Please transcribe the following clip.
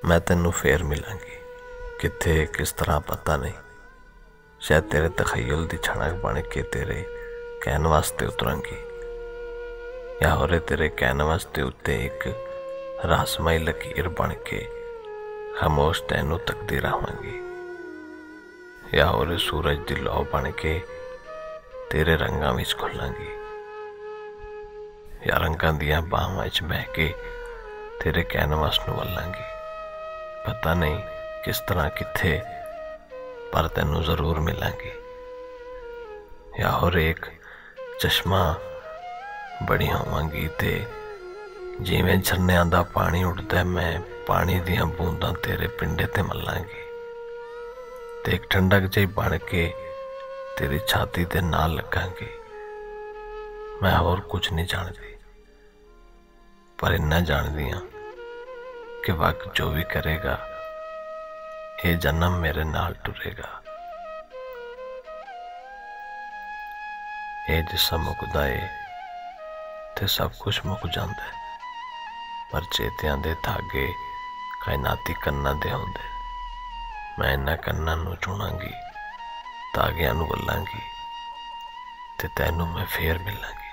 मैं तेनू फेर मिलांगी, कित्थे किस तरह पता नहीं। शायद तेरे तखयल दी छड़क बन के तेरे कैनवास ते उतरांगी, या होरे तेरे कैनवास ते उत्ते एक रहस्यमई लकीर बन के खामोश तैनू तकदी रहांगी, या होरे सूरज दी लौ बन के तेरे रंगां विच घुलांगी, या रंगां दियां बाहां विच बह के तेरे कैनवास नू वल्लांगी। पता नहीं किस तरह कित्थे, पर तैनू जरूर मिलांगी। या होर एक चश्मा बनी होवांगी ते जिवें झरनियां दा पानी उड़दा मैं पानी दियां बूंदां तेरे पिंडे ते मल्लांगी, ते एक ठंडक जी बन के तेरी छाती ते नाल लगांगी। मैं होर कुछ नहीं जानती, पर इन्ना जानदी हां कि वक्त जो भी करेगा ये जन्म मेरे नाल टुरेगा। ये जिसम मुकदा है ते सब कुछ मुक जांदा है, पर चेतियां दे धागे कायनाती कन्ना दे होंदे। मैं इन्हां कन्नां नू चुनांगी, धागियां नू वल्लांगी ते तैनू मैं फेर मिलांगी।